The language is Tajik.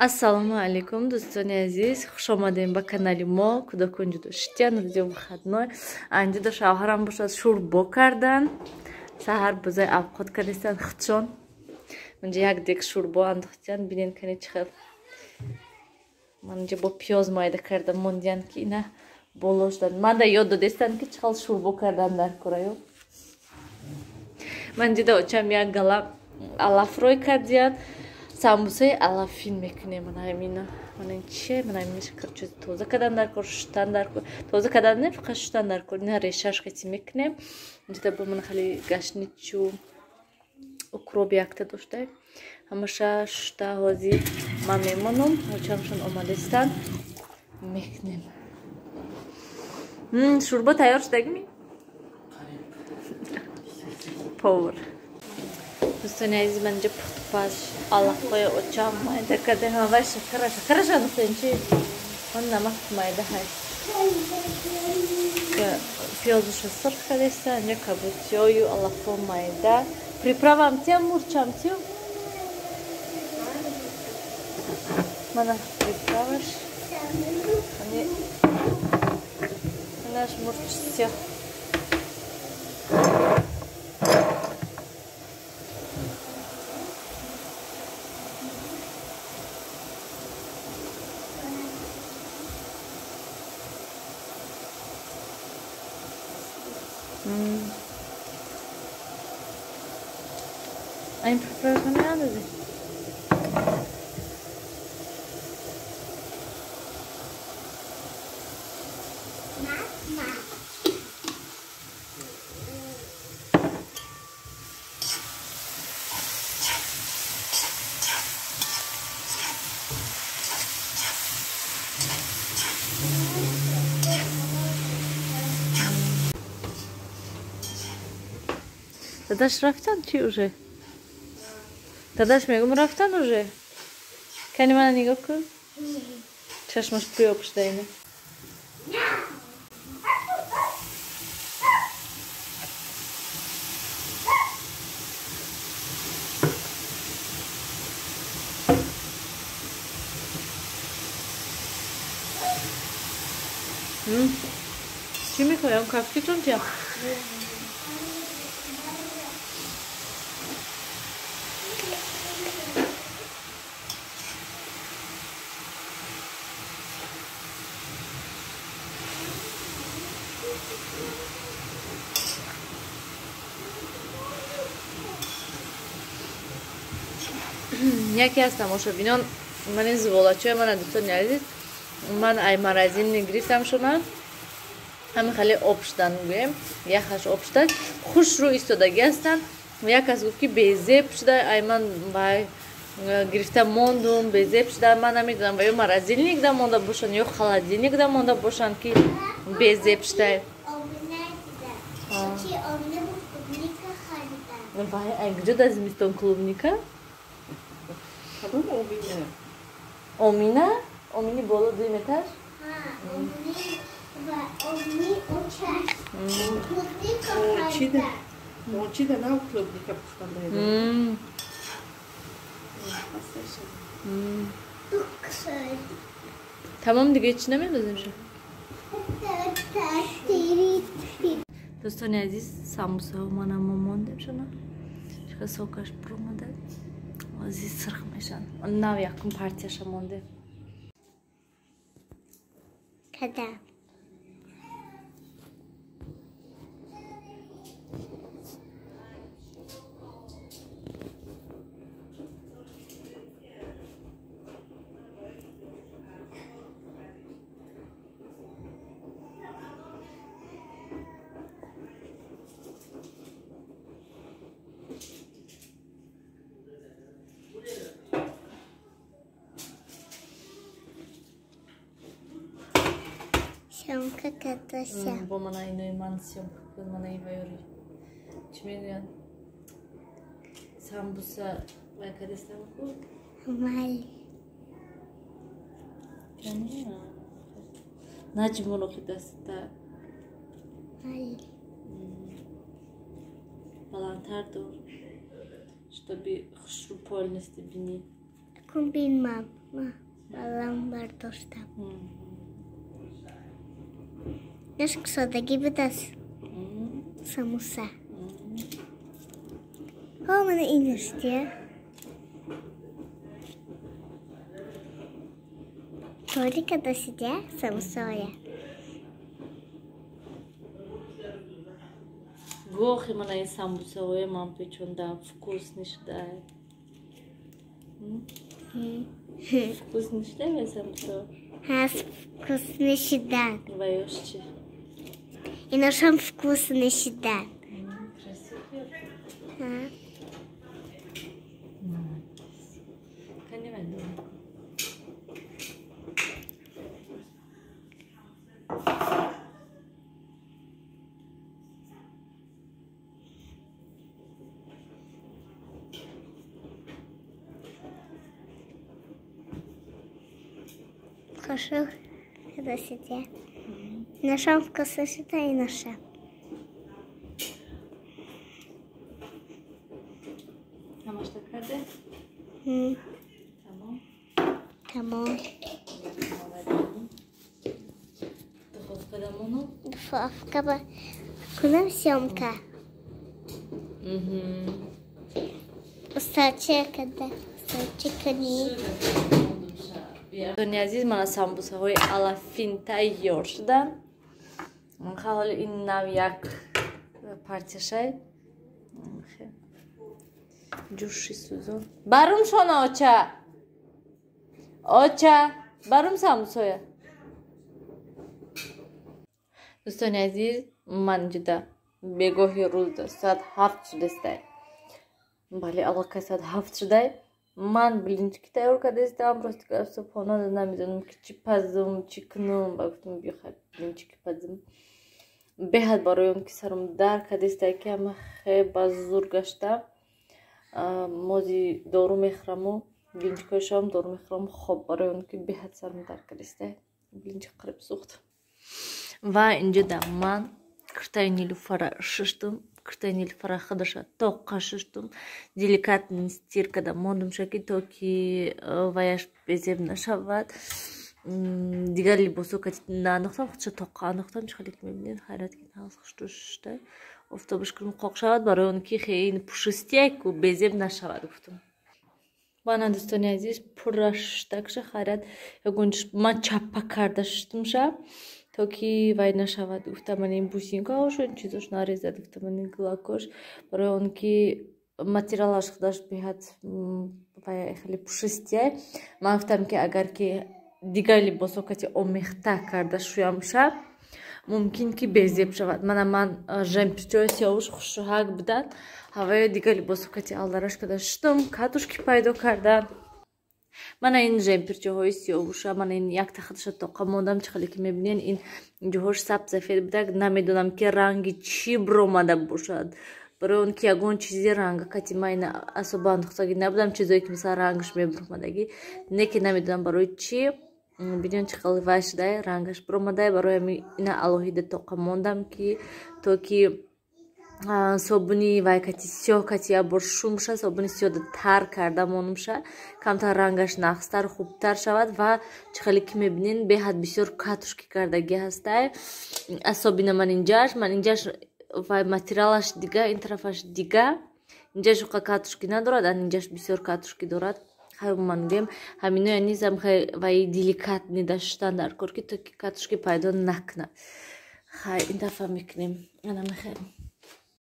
Ассалому алейкум, дӯстони азиз, хуш омадем ба канали мо. Кӯдакон ҷудошитиян, рӯзи выходной. Анҷида шавҳарам бошад шӯрбо кардан. Саҳар бузай авқот кардистан худшон. Унҷа як дек шӯрбо андохтиян, бинен кани чӣ хел. Ман инҷа бо пиёз майда кардам, мондиян ки ина боло шудан. Манда ёд додестан ки чӣ хел шӯрбо кардан дар кораё. Ман ҷида очам як гала алафрой кардиян. Самбусаи алафин мекунем мана мана чие мана мешкар чиз тоза кадан дар кор шуштан дар кор тоза кадан не фақат шуштан дар кор ина решаш қайси мекунем инҷа бо мана хали гашничу укроб якта доштай ҳамаша шушта ҳозир ман мемонам очамшон омадастан мекунем. Шӯрбо тайёр шудагими повар дӯстони азиз ман инҷа пухтупаш алафҳои очам майда карда ҳамавай шакараш андохтем чи он намак майда ҳаст пиёзашо сирх кардаста инҷа кабутиёю алафҳо майда приправам тия мурчам тиё мана приправаш анаш мурч тиё Ein professional ist. Dadaş raftan чи уже? Дадаш мегум рафтан уже? Кани мана нигоҳ кун. Чашмаш пӯёк шуда ина. Чӣ мехоҳам кафкитон тия? Яке аз тамошобинон мани зволачои мана дӯстони азиз ман ай маразини гирифтам шуна ҳамин хали об шудан гӯем яхаш об шудан хушрӯ истодаги ҳастан як кас гуфт ки безеб шуда ай ман вай гирифта мондум безеб шуда ман намедонам ва ё маразилникда монда бошанд ё холодильникда монда бошанд ки безеб шудай вай ай куҷо дар зимистон клубника Омина? Омини боло 2 метр? Молчида на клубника пускандайда. Тамом дига чи намедозим ша? Дӯстони азиз самбусаҳо манам момондем шуна чиқа сокаш промада азиз сирх мешан нав якум партияша мондем када Съемка катася. Бо мана инои ман съемка кун мана ивайори чи мегӯянд самбуса вай кадестам ку Мал. наҷи монохи даста Мал. баландтар дор чтобы хушрӯ полности бинӣ Комбин мам. Балам бардоштам. Дешк содagi bidas. Samosa. Mana inişti. Только до сидя самосоя. Гохи мана ин самбусаҳои ман печондам вкусни шудай. Вкусни шудай ва самбусаҳо? Has вкусный шидан. Ва ёш чи? И нашам вкусный шидан. Красивый. Конечно. Хорошо, когда сидя. Нашам вкусный шидан и нашам. Тамошта карде? Тамом. Tamam. Духовкада мону? Духовка. Кунам съемка. Устаче когда. Устаче кани. Дӯстони азиз, мана самбусаҳои алафинта ёр шудам. Ман ҳоло ин нав як партияшай. Ҷӯши сӯзон. Барум шона оча. Оча, барум самбусоя. Дӯстони азиз, ман ҷуда бегоҳи рӯзда соат 7 шудастай. Бале, аллакай соат 7 шудай. Ман блинчики тайёр кардастам. Просто субҳона намедонам ки чӣ пазум, чӣ кунум. Ба гуфтам бихай блинчики пазум. Беҳад барои он ки сарам дард кардастай ки ҳама хеле ба зур гаштам. Мози дору мехӯраму, блинчикои шом дору мехӯраму, хоб барои он ки беҳад сарам дард кардастай. Блинчик қариб сӯхт. Ва инҷода ман киртаи нилуфара шиштум. Киртаи нилуфара хидаша тоққа шиштум. Деликатни стиркада мондумша ки то ки ваяш безеб нашавад. Дигар либосо кати наандохтам, худша тоққа андохтам. Чӣ хеле ки мебинед, хайрат ки ҳаст хуштуштай. Офтобаш кунум қоқ шавад барои он ки хеле пушистияку безеб нашавад гуфтам. Бана дӯстони азиз, пурра шиштакша хайрат ягонҷаш ман чаппа карда шиштумша. То ки вай нашавад гуфтам ман ин бусинкаҳошу ин чизош нарезад гуфтам ман ин глакош барои он ки материалаш худаш беҳад вай хеле пушистияй. Ман гуфтам ки агар ки дигар либосо кати омехта карда шӯямша мумкин ки безеб шавад. Ман жемпирчои сиёвуш хушҳак буданд. Ҳаваи дигар либосо кати алдараш карда шиштум, катушки пайдо карданд. Мана ин жемпирчоҳои сиёвуша, мана ин якта хидаша тоққа мондам. Чӣ хеле ки мебинен ин ҷоҳош сабзафед будак. Намедонам ки ранги чӣ биромада бошад. Барои он ки ягон чизи ранга кати ман ин асоба андохтагӣ набудам. Чизое ки мисал рангаш мебиромадагӣ. Не ки намедонам барои чӣ. Бинён чӣ хеле вай шудай, рангаш биромадай. Барои ина алоҳида тоққа мондам ки то ки собуни вай кати сиёҳ кати як бор шумша, собуни сиёда тар карда монумша, камтар рангаш нақстар хубтар шавад. Ва чӣ хеле ки мебинен беҳад бисёр катушки кардагӣ ҳастай. Асобина ман инҷаш вай материалаш дига, ин тарафаш дига. Инҷаш уқа катушки надорад, инҷаш бисёр катушки дорад. Ман гӯем ҳаминоя низам хеле вай деликатни даштан дар кор ки то ки катушки пайдо накунад. Хай ин дафъа мекунем. Ана мехаем.